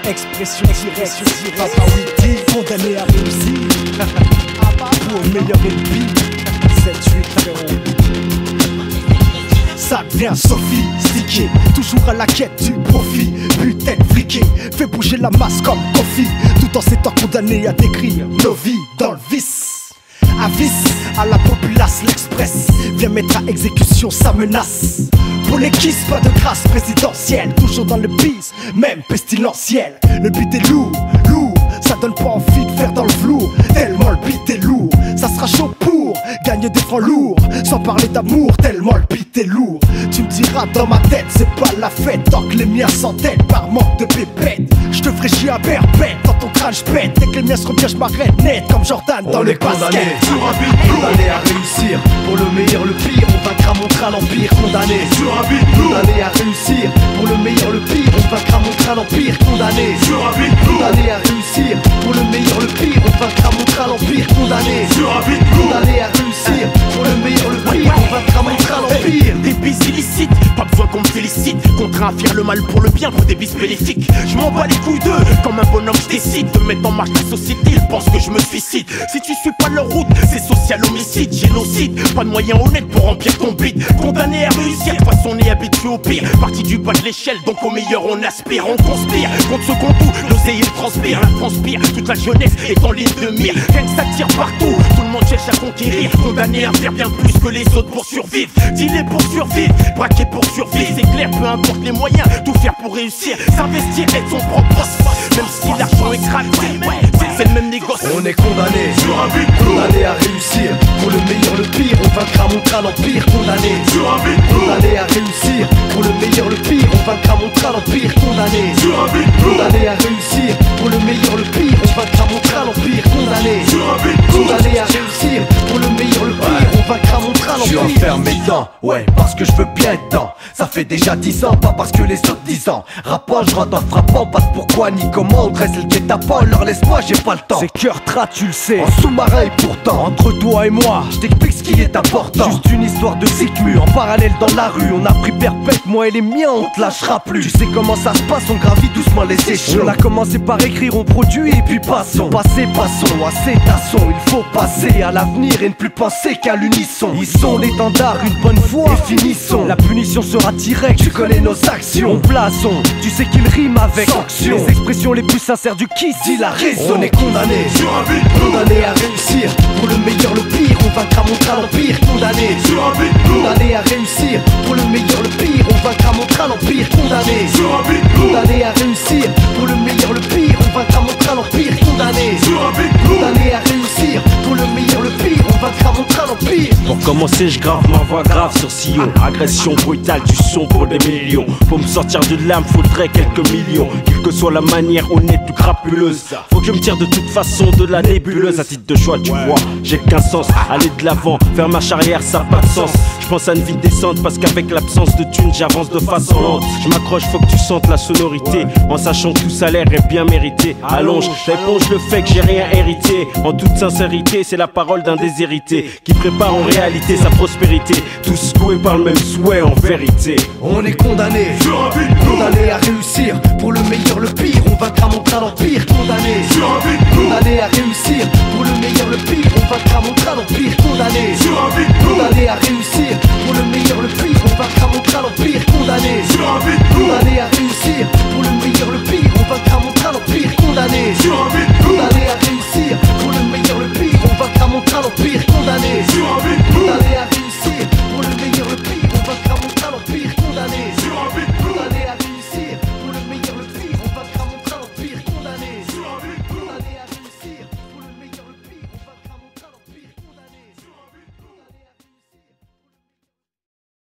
Expression directe, Papa Witty, condamné à réussir. Pour le meilleur ennemi, 7-8 frérot. Ça devient sophistiqué, toujours à la quête du profit. Putain de friqué, fait bouger la masse comme Kofi, tout en s'étant condamné à décrire nos vies dans le vice. Avis à la populace, l'Express vient mettre à exécution sa menace. Pour les kiss, pas de grâce présidentielle, toujours dans le bis, même pestilentiel. Le beat est lourd, lourd, ça donne pas envie de faire dans le flou. Tellement le beat est lourd, ça sera chaud pour gagner des francs lourds. Sans parler d'amour, tellement le beat est lourd. Tu me diras dans ma tête, c'est pas la fête tant que les miens s'entêtent par manque de pépettes. Je te ferai chier à berbête, dans ton crâne j'pète. Dès que les miens se reviennent, j'm'arrête net comme Jordan dans le basket. Condamné à réussir, pour le meilleur, le pire, on vaincra, montrera l'empire. Condamné à réussir, pour le meilleur, le pire, on vaincra, montrera l'empire. Condamné à réussir, pour le meilleur, le pire, on vaincra, montrera l'empire. Condamné à réussir, pour le meilleur, le pire, on vaincra, montrera l'empire. Des bis illicites, pas besoin qu'on me félicite. Contraint à faire le mal pour le bien, pour des bis bénéfiques. Je m'en bats les couilles d'eux, comme un bonhomme je décide de mettre en marche la société, ils pensent que je me suicide. Si tu suis pas leur route, c'est social homicide, génocide. Pas de moyens honnêtes pour remplir ton bide. Condamné à réussir, de toute façon on est habitué au pire. Parti du bas de l'échelle, donc au meilleur on aspire. On conspire, contre ce qu'on doute, l'oseille il transpire. La transpire, toute la jeunesse est en ligne de mire. Rien que ça tire partout, tout le monde cherche à conquérir. Condamné à faire bien plus que les autres pour survivre. Dealer pour survivre, braquer pour survivre. C'est clair, peu importe les moyens, tout faire pour réussir. S'investir, être son propre boss. Même si l'argent est craqué, c'est le même négoce. On est condamné à réussir, pour le meilleur, le pire, on vaincra, montrera l'empire. Condamné à réussir, pour le meilleur, le pire, on vaincra, montrera l'empire. Condamné à réussir, pour le meilleur, le pire, on vaincra, montrera l'empire. Condamné à réussir, pour le meilleur, le pire, on vaincra, montrera l'empire. Je ferme mes dents, ouais, parce que je veux bien être dans. Ça fait déjà 10 ans, pas parce que les autres 10 ans. Rappant, je rentre en frappant, pas de pourquoi ni comment. On dresse le guet-apens, leur laisse-moi, j'ai pas le temps. C'est cœur trat, tu le sais. En sous-marin et pourtant, Entre toi et moi, je t'explique ce qui est important. juste une histoire de cycle en parallèle dans la rue. On a pris perpète, moi et les miens, on te lâchera plus. Tu sais comment ça se passe, on gravit doucement les échelons. On a commencé par écrire, on produit et puis passons. Passons, assez tassons, il faut passer à l'avenir et ne plus penser qu'à l'unisson. Ils sont l'étendard une bonne fois et finissons. La punition sera directe, tu connais nos actions. On blason, tu sais qu'il rime avec sanction. Les expressions les plus sincères du kiss, dis la raison. On est condamné à réussir, pour le meilleur, le pire, on vaincra, montrera l'empire. Condamné à réussir, pour le meilleur, le pire, on vaincra, montrera l'empire. Condamné à réussir, pour le meilleur, le pire, on vaincra, montrera l'empire. Condamné à réussir, pour le meilleur, le pire, on vaincra, montrera l'empire. Pour commencer, je grave ma voix grave sur Sillon. Agression brutale, du son pour des millions. Pour me sortir de l'âme, faudrait quelques millions. Quelle que soit la manière honnête ou crapuleuse, faut que je me tire de toute façon de la nébuleuse. À titre de choix, tu vois, j'ai qu'un sens. Aller de l'avant, faire marche arrière, ça n'a pas de sens. Je pense à une vie décente parce qu'avec l'absence de thunes, j'avance de façon lente. Je m'accroche, faut que tu sentes la sonorité. En sachant que tout salaire est bien mérité. Allonge, j'éponge le fait que j'ai rien hérité. En toute sincérité, c'est la parole d'un déshérité qui prépare en réalité sa prospérité. Tous secoués par le même souhait en vérité. On est condamné à réussir, pour le meilleur, le pire, on vaincra, montrera l'empire. Condamné à réussir, pour le meilleur, le pire, on vaincra, montrera l'empire. Condamné à réussir, pour le meilleur, le pire, on vaincra, montrera l'empire. Condamné à réussir, pour le meilleur, le pire, on vaincra, montrera l'empire. Condamné